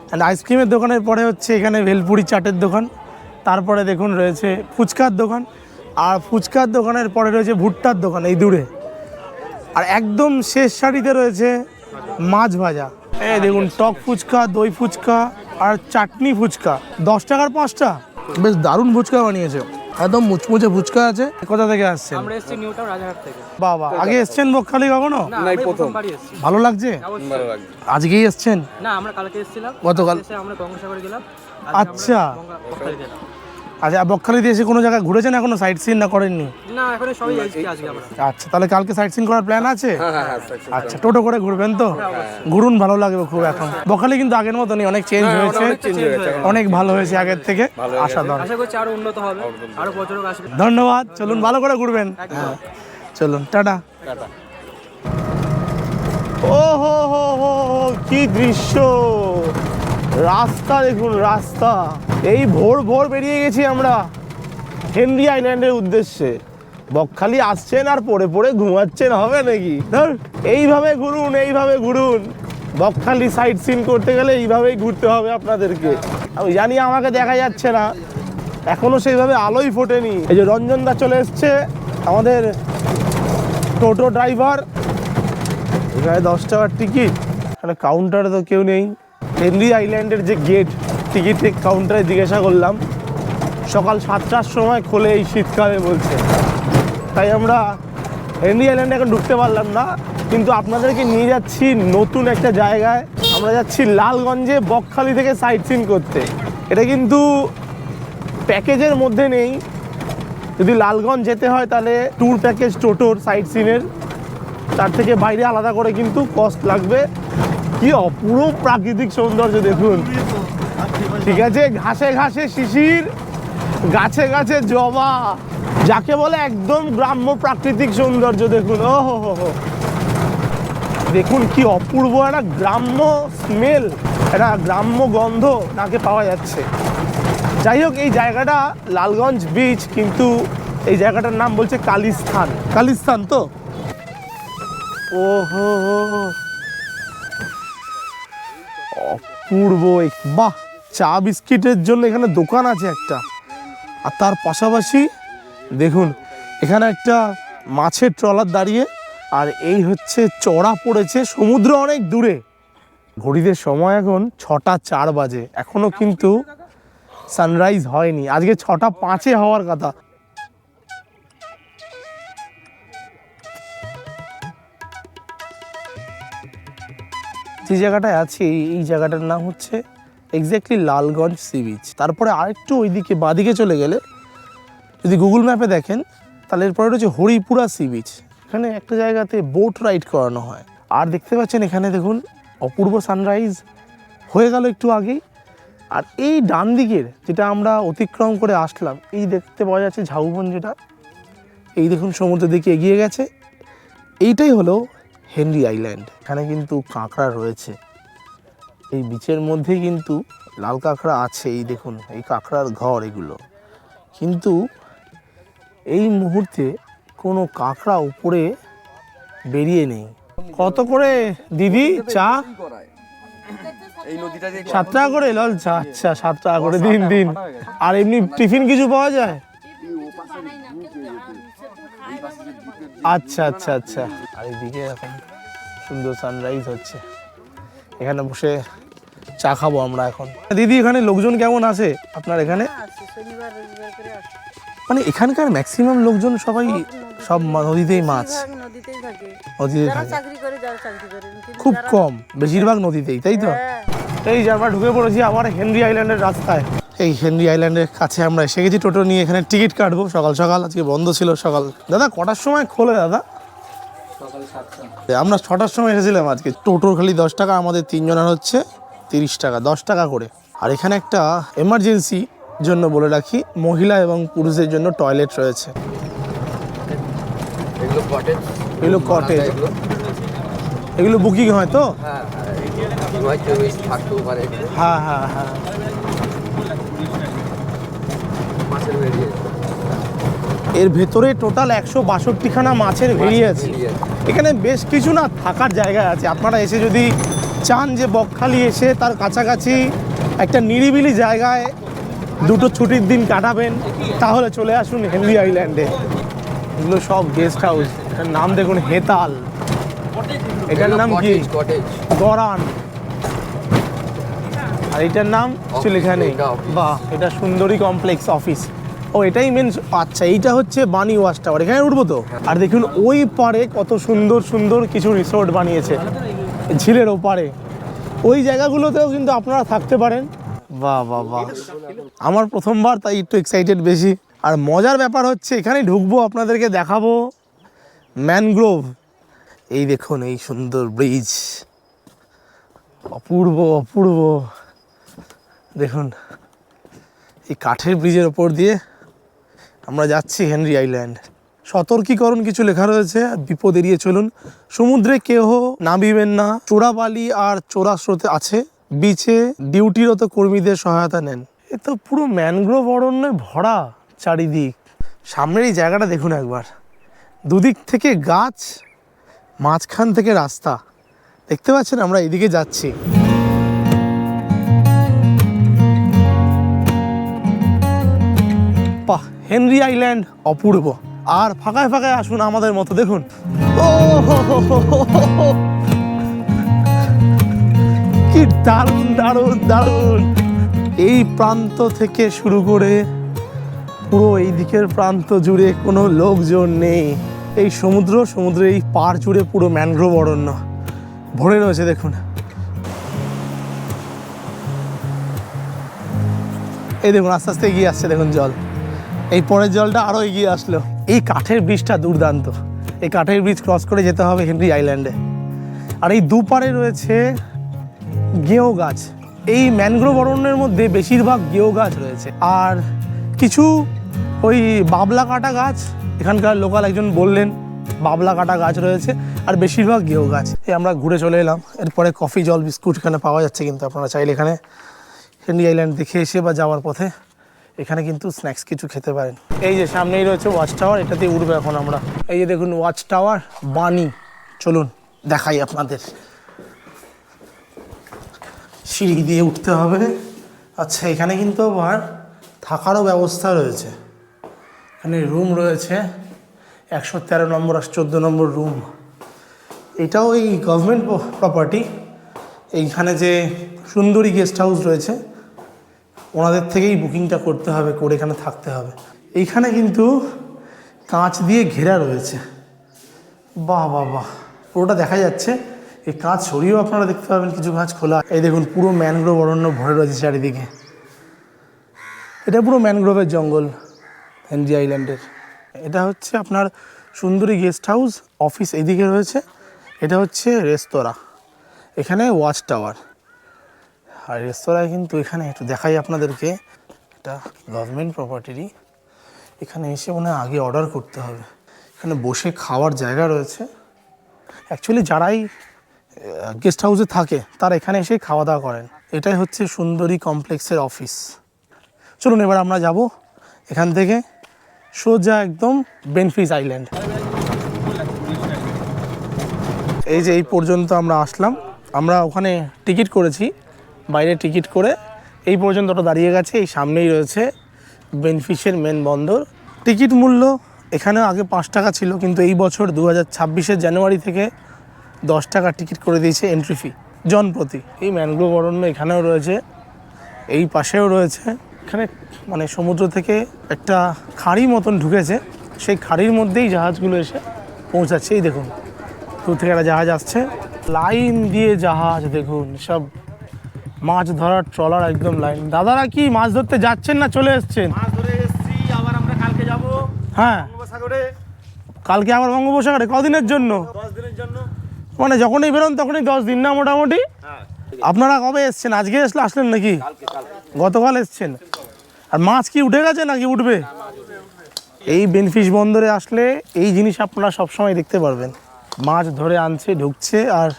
অ্যান্ড আইসক্রিমের দোকানের পরে হচ্ছে এখানে ভেলপুরি চাটের দোকান। তারপরে দেখুন রয়েছে ফুচকার দোকান, আর ফুচকার দোকানের পরে রয়েছে ভুট্টার দোকান এই দূরে। আর একদম শেষ সারিতে রয়েছে মাছ ভাজা। এই দেখুন টক ফুচকা, দই ফুচকা আর চাটনি ফুচকা, 10 টাকার 5টা। বেশ দারুণ ফুচকা বানিয়েছে, একদম মুচমুচে ফুচকা আছে। কোথা থেকে আসছেন? আমরা এসেছি নিউ টাউন রাজারহাট থেকে। বাবা, আগে এসছেন বকখালি কখনো? না, আমি প্রথমবারই এসেছি। ভালো লাগছে? আজকেই এসছেন? না, আমরা কালকে এসেছিলাম। গতকাল? এসে আমরা গঙ্গাসাগরে গেলাম। আচ্ছা বকখালি গেলাম। আচ্ছা, বকখালিতে এসে কোনো জায়গায় ঘুরেছেন এখনো? সাইট সিন না করেননি? না, এখন সবাই এসেছি আজকে আমরা। আচ্ছা, তাহলে কালকে সাইট সিন করার প্ল্যান আছে? আচ্ছা, টোটো করে ঘুরবেন তো? ঘুরুন, ভালো লাগবে খুব। এখন বকখালি কিন্তু আগের মতো নেই, অনেক চেঞ্জ হয়েছে, অনেক ভালো হয়েছে আগের থেকে। আশা করছি আরো উন্নত হবে, আরো পর্যটক আসবে। ধন্যবাদ। চলুন, ভালো করে ঘুরবেন। হ্যাঁ, চলুন, টাটা। ও হো হো হো, কি দৃশ্য! রাস্তা দেখুন, রাস্তা। এই ভোর ভোর বেরিয়ে গেছি আমরা হেনরি আইল্যান্ডের উদ্দেশ্যে। বকখালি আসছেন আর পড়ে পড়ে ঘুমাচ্ছেন, হবে নাকি? ধর, এইভাবে ঘুরুন, এইভাবে ঘুরুন। বকখালি সাইট সিন করতে গেলে এইভাবেই ঘুরতে হবে আপনাদেরকে। আমি জানি আমাকে দেখা যাচ্ছে না, এখনো সেইভাবে আলোই ফোটেনি। এই যে রঞ্জন দা চলে এসছে, আমাদের টোটো ড্রাইভার। এখানে 10 টাকার টিকিট। এখানে কাউন্টারে তো কেউ নেই। হেনরি আইল্যান্ডের যে গেট, টিকিট কাউন্টারে জিজ্ঞাসা করলাম, সকাল 7টার সময় খোলে এই শীতকালে বলছে। তাই আমরা হেনরি আইল্যান্ডে এখন ঢুকতে পারলাম না, কিন্তু আপনাদেরকে নিয়ে যাচ্ছি নতুন একটা জায়গায়। আমরা যাচ্ছি লালগঞ্জে বকখালি থেকে সাইট সিন করতে। এটা কিন্তু প্যাকেজের মধ্যে নেই। যদি লালগঞ্জ যেতে হয় তাহলে ট্যুর প্যাকেজ টোটোর সাইট সিনের, তার থেকে বাইরে আলাদা করে কিন্তু কস্ট লাগবে। কি অপূর্ব প্রাকৃতিক সৌন্দর্য দেখুন। ঠিক আছে, ঘাসে ঘাসে শিশির, গাছে গাছে জবা, যাকে বলে একদম গ্রাম্য প্রাকৃতিক সৌন্দর্য দেখুন। ও হো হো হো, দেখুন কি অপূর্ব একটা গ্রাম্য স্মেল, একটা গ্রাম্য গন্ধ নাকে পাওয়া যাচ্ছে। যাই হোক, এই জায়গাটা লালগঞ্জ বিচ, কিন্তু এই জায়গাটার নাম বলছে কালিস্থান। কালিস্থান তো? ও হো হো, অপূর্ব। বাহ, চা বিস্কিটের জন্য এখানে দোকান আছে একটা। আর তার পাশাপাশি দেখুন এখানে একটা মাছের ট্রলার দাঁড়িয়ে। আর এই হচ্ছে চড়া পড়েছে, সমুদ্র অনেক দূরে। ঘড়িতে সময় এখন 6টা 4 বাজে, এখনো কিন্তু সানরাইজ হয়নি। আজকে 6টা 5-এ হওয়ার কথা। যে জায়গাটায় আছি, এই জায়গাটার নাম হচ্ছে এক্স্যাক্টলি লালগঞ্জ সি বিচ। তারপরে আরেকটু ওইদিকে বাঁদিকে চলে গেলে, যদি গুগল ম্যাপে দেখেন, তাহলে এরপরে রয়েছে হরিপুরা সি বিচ। এখানে একটা জায়গাতে বোট রাইড করানো হয়। আর দেখতে পাচ্ছেন এখানে দেখুন অপূর্ব সানরাইজ হয়ে গেল একটু আগেই। আর এই ডান দিকের যেটা আমরা অতিক্রম করে আসলাম, এই দেখতে পাওয়া যাচ্ছে ঝাউবন, যেটা এই দেখুন সমুদ্রের দিকে এগিয়ে গেছে। এইটাই হলো হেনরি আইল্যান্ড। এখানে কিন্তু কাঁকড়া রয়েছে। এই বিচের মধ্যেই কিন্তু লাল কাঁকড়া আছে, এই দেখুন এই কাঁকড়ার ঘর এগুলো, কিন্তু এই মুহূর্তে কোনো কাঁকড়া উপরে বেরিয়ে নেই। কত করে দিদি চা? এই নদীটাতে 7 টাকা করে লাল চা? আচ্ছা 7 টাকা করে দিন দিন। আর এমনি টিফিন কিছু পাওয়া যায়? আচ্ছা আচ্ছা আচ্ছা। আর এদিকে এখন সুন্দর সানরাইজ হচ্ছে, এখানে বসে চা খাবো আমরা এখন। দিদি এখানে লোকজন কেমন আসে আপনার এখানে? মানে এখানকার ম্যাক্সিমাম লোকজন সবাই সব নদীতেই মাছ, নদীতেই থাকে, নদীতে যারা থাকে, চাকরি করে যারা চাকরি করে, কিন্তু খুব যারা- কম, বেশিরভাগ নদীতেই, তাই তো? এই যে আমরা ঢুকে পড়েছি আবার হেনরি আইল্যান্ডের রাস্তায়। এই হেনরি আইল্যান্ডের কাছে আমরা এসে গেছি, টোটো নিয়ে এখানে টিকিট কাটবো। সকাল সকাল, আজকে বন্ধ ছিল সকাল। দাদা কটার সময় খোলে দাদা? আমরা 6টার সময় এসেছিলাম আজকে। টোটোর খালি 10 টাকা, আমাদের 3 জনের হচ্ছে 30 টাকা, 10 টাকা করে। আর এখানে একটা এমার্জেন্সি জন্য বলে রাখি, মহিলা এবং পুরুষদের জন্য টয়লেট রয়েছে। এগুলো কটেজ, এগুলো কটেজ, এগুলো বুকিং হয় তো? হ্যাঁ হয়তো বেশ থাকতেও পারে। হ্যাঁ হ্যাঁ হ্যাঁ। মাছের বেরিয়ে এর ভেতরে টোটাল 162খানা মাছের ভেড়ি আছে। এখানে বেশ কিছু না থাকার জায়গা আছে। আপনারা এসে যদি চান যে বকখালি এসে তার কাছাকাছি একটা নিরিবিলি জায়গায় দুটো ছুটির দিন কাটাবেন, তাহলে চলে আসুন হেনরি আইল্যান্ডে। এগুলো সব গেস্ট হাউস। এটার নাম দেখুন হেতাল। এটার নাম কি? কটেজ। গরান। আর এটার নাম ছিল এখানে। বাহ, এটা সুন্দরী কমপ্লেক্স অফিস। ও এটাই মেন। আচ্ছা এইটা হচ্ছে বানি ওয়াচ টাওয়ার, এখানে উঠবো তো। আর দেখুন ওই পারে কত সুন্দর সুন্দর কিছু রিসোর্ট বানিয়েছে ঝিলের ওপারে। ওই জায়গাগুলোতেও কিন্তু আপনারা থাকতে পারেন। বাহ বাহ বাহ, আমার প্রথমবার, তাই একটু এক্সাইটেড বেশি। আর মজার ব্যাপার হচ্ছে এখানে ঢুকবো, আপনাদেরকে দেখাবো ম্যানগ্রোভ। এই দেখুন এই সুন্দর ব্রিজ, অপূর্ব অপূর্ব। দেখুন এই কাঠের ব্রিজের ওপর দিয়ে আমরা যাচ্ছি হেনরি আইল্যান্ড। সতর্কীকরণ কিছু লেখা রয়েছে, বিপদ এড়িয়ে চলুন, সমুদ্রে কেহ নামিবেন না, চোরাবালি আর চোরা স্রোতে আছে, বিচে ডিউটিরত কর্মীদের সহায়তা নেন। এ তো পুরো ম্যানগ্রোভ অরণ্যে ভরা চারিদিক। সামনের এই জায়গাটা দেখুন একবার, দুদিক থেকে গাছ, মাঝখান থেকে রাস্তা। দেখতে পাচ্ছেন আমরা এদিকে যাচ্ছি। বাহ, হেনরি আইল্যান্ড অপূর্ব। আর ফাঁকায় ফাঁকায় আসুন আমাদের মতো, দেখুন ও কি দারুণ দারুণ দারুণ। এই প্রান্ত থেকে শুরু করে পুরো এই দিকের প্রান্ত জুড়ে কোনো লোকজন নেই। এই সমুদ্রের এই পাড় জুড়ে পুরো ম্যানগ্রোভ অরণ্য ভরে রয়েছে। দেখুন এই দেখুন আস্তে আস্তে এগিয়ে আসছে, দেখুন জল। এই পরের জলটা আরও এগিয়ে আসলো। এই কাঠের ব্রিজটা দুর্দান্ত। এই কাঠের ব্রিজ ক্রস করে যেতে হবে হেনরি আইল্যান্ডে। আর এই দুপারে রয়েছে গেঁয়ো গাছ। এই ম্যানগ্রোভ অরণ্যের মধ্যে বেশিরভাগ গেঁয়ো গাছ রয়েছে, আর কিছু ওই বাবলা কাটা গাছ, এখানকার লোকাল একজন বললেন বাবলা কাটা গাছ রয়েছে, আর বেশিরভাগ গেঁয়ো গাছ। এই আমরা ঘুরে চলে এলাম। এরপরে কফি, জল, বিস্কুট এখানে পাওয়া যাচ্ছে, কিন্তু আপনারা চাইলে এখানে হেনরি আইল্যান্ড দেখে এসে বা যাওয়ার পথে এখানে কিন্তু স্ন্যাক্স কিছু খেতে পারেন। এই যে সামনেই রয়েছে ওয়াচ টাওয়ার, এটাতে উঠবো এখন আমরা। এই যে দেখুন ওয়াচ টাওয়ার বানি, চলুন দেখাই আপনাদের। সিঁড়ি দিয়ে উঠতে হবে। আচ্ছা এখানে কিন্তু আবার থাকারও ব্যবস্থা রয়েছে। এখানে রুম রয়েছে 113 নম্বর আর 14 নম্বর রুম। এটাও এই গভর্নমেন্ট প্রপার্টি। এইখানে যে সুন্দরী গেস্ট হাউস রয়েছে ওনাদের থেকেই বুকিংটা করতে হবে, করে এখানে থাকতে হবে। এইখানে কিন্তু কাঁচ দিয়ে ঘেরা রয়েছে। বাহ বাহ বাহ, পুরোটা দেখা যাচ্ছে। এই কাঁচ সরিয়েও আপনারা দেখতে পাবেন কিছু গাছ খোলা। এই দেখুন পুরো ম্যানগ্রোভ অরণ্য ভরে রয়েছে চারিদিকে। এটা পুরো ম্যানগ্রোভের জঙ্গল হেনরি আইল্যান্ডের। এটা হচ্ছে আপনার সুন্দরী গেস্ট হাউস, অফিস এইদিকে রয়েছে। এটা হচ্ছে রেস্তোরাঁ, এখানে ওয়াচ টাওয়ার। আর রেস্তোরাঁয় কিন্তু এখানে একটু দেখাই আপনাদেরকে, এটা গভর্নমেন্ট প্রপার্টিরই। এখানে এসে মনে হয় আগে অর্ডার করতে হবে। এখানে বসে খাওয়ার জায়গা রয়েছে। অ্যাকচুয়ালি যারাই গেস্ট হাউসে থাকে তারা এখানে এসেই খাওয়া দাওয়া করেন। এটাই হচ্ছে সুন্দরী কমপ্লেক্সের অফিস। চলুন এবার আমরা যাব এখান থেকে সোজা একদম বেনফিস আইল্যান্ড। এই যে এই পর্যন্ত আমরা আসলাম, আমরা ওখানে টিকিট করেছি, বাইরে টিকিট করে এই পর্যন্ত ওটা দাঁড়িয়ে গেছে। এই সামনেই রয়েছে বেনফিসের মেন বন্দর। টিকিট মূল্য এখানেও আগে 5 টাকা ছিল, কিন্তু এই বছর 2026-এর জানুয়ারি থেকে 10 টাকা টিকিট করে দিয়েছে এন্ট্রি ফি জনপ্রতি। এই ম্যানগ্রোভ অরণ্য এখানেও রয়েছে, এই পাশেও রয়েছে। এখানে মানে সমুদ্র থেকে একটা খাঁড়ি মতন ঢুকেছে, সেই খাঁড়ির মধ্যেই জাহাজগুলো এসে পৌঁছাচ্ছে। এই দেখুন দূর থেকে একটা জাহাজ আসছে, লাইন দিয়ে জাহাজ, দেখুন সব মাছ ধরার ট্রলার একদম লাইন। দাদারা কি মাছ ধরতে যাচ্ছেন না চলে এসছেন? মাছ ধরে এসেছি, আবার আমরা কালকে যাব হ্যাঁ, বঙ্গোপসাগরে কালকে আবার বঙ্গোপসাগরে কদিনের জন্য? 10 দিনের জন্য। মানে যখনই বেরোন তখনই 10 দিন না মোটামুটি? হ্যাঁ, আপনারা কবে এসছেন? আজকে আসলেন নাকি? গতকাল এসছেন। আর মাছ কি উঠে গেছে নাকি উঠবে? এই বেনফিস বন্দরে আসলে এই জিনিস আপনারা সবসময় দেখতে পারবেন। মাছ ধরে আনছে, ঢুকছে, আর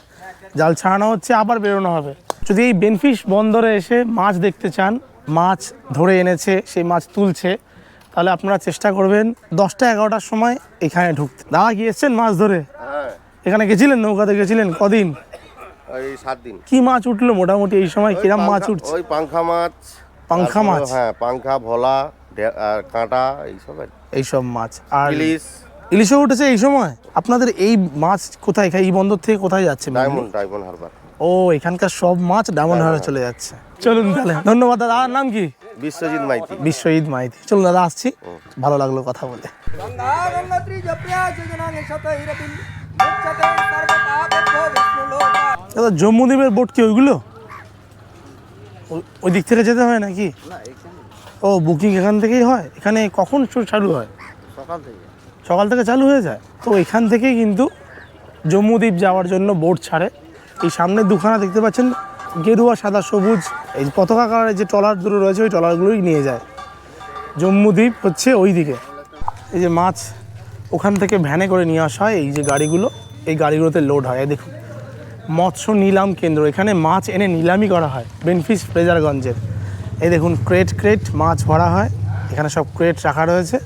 জাল ছাড়ানো হচ্ছে, আবার বেরোনো হবে। যদি এই বেনফিস বন্দরে এসে মাছ দেখতে চান, মাছ ধরে এনেছে, সেই মাছ তুলছে, তাহলে আপনারা চেষ্টা করবেন 10টা-11টার সময় এখানে ঢুকতে। দাদা কি এসছেন মাছ ধরে? এখানে গেছিলেন, নৌকাতে গেছিলেন? কদিন? ওই 7 দিন। কি মাছ উঠলো মোটামুটি এই সময়? কিরম মাছ উঠছে? ওই পাংখা মাছ। পাংখা মাছ? হ্যাঁ, পাংখা, ভোলা, আর কাঁটা, এইসব আর কি। এইসব মাছ। আর ইলিশ। ইলিশও উঠেছে এই সময়? আপনাদের এই মাছ কোথায় খায়? এই বন্দর থেকে কোথায় যাচ্ছে? ডায়মন্ড হারবার। ও, এখানকার সব মাছ ডায়মন্ড হারবারে চলে যাচ্ছে। চলুন তাহলে, ধন্যবাদ দাদা। আর নাম কি? বিশ্বজিৎ মাইতি। বিশ্বজিৎ মাইতি। চলুন দাদা, আসছি, ভালো লাগলো কথা বলে। দাদা জম্মুদ্বীপের বোট কি ওইগুলো? ওই দিক থেকে যেতে হয় নাকি? ও, বুকিং এখান থেকেই হয়? এখানে কখন চালু হয়? সকাল থেকে চালু হয়ে যায়। তো এখান থেকেই কিন্তু জম্মুদ্বীপ যাওয়ার জন্য বোট ছাড়ে। এই সামনে দুখানা দেখতে পাচ্ছেন, গেরুয়া, সাদা, সবুজ, এই পতাকা কালারের যে ট্রলার দুটো রয়েছে, ওই ট্রলারগুলোই নিয়ে যায়। জম্মুদ্বীপ হচ্ছে ওই দিকে। এই যে মাছ ওখান থেকে ভ্যানে করে নিয়ে আসা হয়, এই যে গাড়িগুলো, এই গাড়িগুলোতে লোড হয়। দেখুন মৎস্য নিলাম কেন্দ্র, এখানে মাছ এনে নিলামি করা হয় বেনফিস ফ্রেজারগঞ্জের। এই দেখুন ক্রেট মাছ ভরা হয়, এখানে সব ক্রেট রাখা রয়েছে।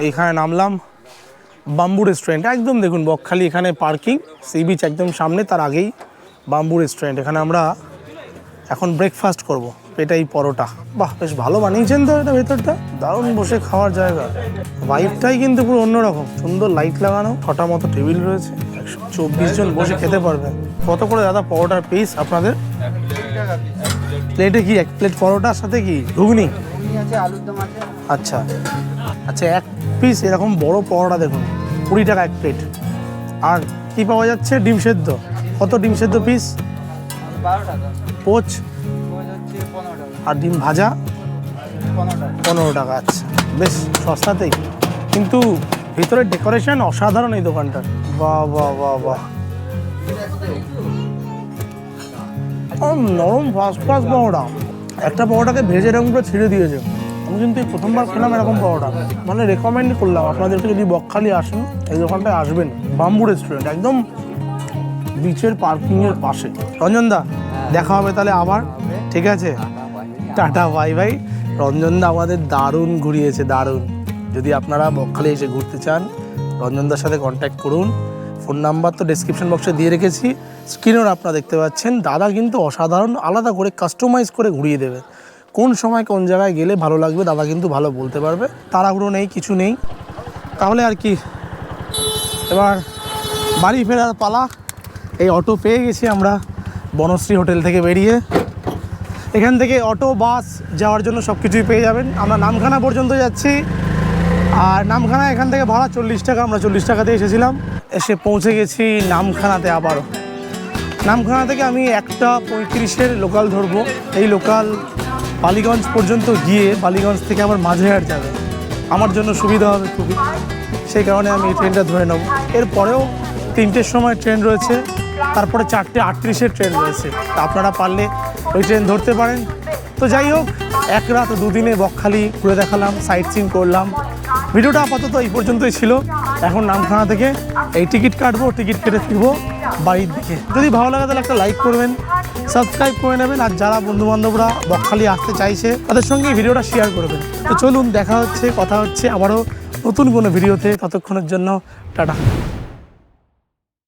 এইখানে নামলাম, বাম্বু রেস্টুরেন্ট একদম দেখুন বকখালি, এখানে পার্কিং, সি বিচ একদম সামনে, তার আগেই বাম্বু রেস্টুরেন্ট। এখানে আমরা এখন ব্রেকফাস্ট করব। এটাই পরোটা, বাহ বেশ ভালো বানিয়েছেন তো এটা, ভেতরটা দারুণ বসে খাওয়ার জায়গা। ভাইবটাই কিন্তু পুরো অন্যরকম, সুন্দর লাইট লাগানো, 6টা মতো টেবিল রয়েছে, 124 জন বসে খেতে পারবেন। কত করে দাদা পরোটার পিস আপনাদের? প্লেটে কি 1 প্লেট পরোটার সাথে কি ঘুগনি? আচ্ছা আচ্ছা, 1 পিস এরকম বড় পরোটা দেখুন 20 টাকা 1 প্লেট। আর কি পাওয়া যাচ্ছে? ডিম সেদ্ধ। কত ডিম সেদ্ধ পিস? 12 টাকা। পোচ? 15 টাকা। আর ডিম ভাজা? 15 টাকা। আচ্ছা, বেশ সস্তাতেই, কিন্তু ভিতরে ডেকোরেশন অসাধারণ এই দোকানটার। বাহ বাহ বাহ বাহ, নরম ফার্স্ট ক্লাস পরোটা। একটা পরোটাকে ভেজে এরকম করে ছিঁড়ে দিয়েছে। আমি কিন্তু এই প্রথমবার খেলাম এরকম পরোটা, মানে রেকমেন্ড করলাম আপনাদেরকে, যদি বকখালি আসেন এই দোকানটায় আসবেন। বাম্বু রেস্টুরেন্ট একদম বিচের পার্কিংয়ের পাশে। রঞ্জনদা দেখা হবে তাহলে আবার, ঠিক আছে? Tata bye bye. রঞ্জনদা আমাদের দারুণ ঘুরিয়েছে, দারুণ। যদি আপনারা বকখালি এসে ঘুরতে চান, রঞ্জনদার সাথে কন্ট্যাক্ট করুন। ফোন নাম্বার তো ডেসক্রিপশন বক্সে দিয়ে রেখেছি, স্ক্রিনেও আপনারা দেখতে পাচ্ছেন। দাদা কিন্তু অসাধারণ, আলাদা করে কাস্টমাইজ করে ঘুরিয়ে দেবে। কোন সময় কোন জায়গায় গেলে ভালো লাগবে দাদা কিন্তু ভালো বলতে পারবে। তাড়াহুড়ো নেই, কিছু নেই। তাহলে আর কি, এবার বাড়ি ফেরার পালা। এই অটো পেয়ে গেছি আমরা বনশ্রী হোটেল থেকে বেরিয়ে। এখান থেকে অটো, বাস যাওয়ার জন্য সব কিছুই পেয়ে যাবেন। আমরা নামখানা পর্যন্ত যাচ্ছি, আর নামখানা এখান থেকে ভাড়া 40 টাকা। আমরা 40 টাকাতে এসেছিলাম, এসে পৌঁছে গেছি নামখানাতে। আবারও নামখানা থেকে আমি 1:35-এর লোকাল ধরবো। এই লোকাল বালিগঞ্জ পর্যন্ত গিয়ে বালিগঞ্জ থেকে আবার মাঝেরহাট যাবে, আমার জন্য সুবিধা হবে খুবই। সেই কারণে আমি এই ট্রেনটা ধরে নেব। এরপরেও 3টের সময় ট্রেন রয়েছে, তারপরে 4:38-এর ট্রেন রয়েছে। তা আপনারা পারলে ওই ট্রেন ধরতে পারেন। তো যাই হোক, 1 রাত 2 দিনে বকখালি ঘুরে দেখালাম, সাইট সিইং করলাম। ভিডিওটা আপাতত এই পর্যন্তই ছিল। এখন নামখানা থেকে এই টিকিট কাটবো, টিকিট কেটে ফিরবো বাড়ির দিকে। যদি ভালো লাগে তাহলে একটা লাইক করবেন, সাবস্ক্রাইব করে নেবেন। আর যারা বন্ধুবান্ধবরা বকখালি আসতে চাইছে তাদের সঙ্গে এই ভিডিওটা শেয়ার করবেন। তো চলুন, দেখা হচ্ছে, কথা হচ্ছে আবারও নতুন কোনো ভিডিওতে। ততক্ষণের জন্য টাটা।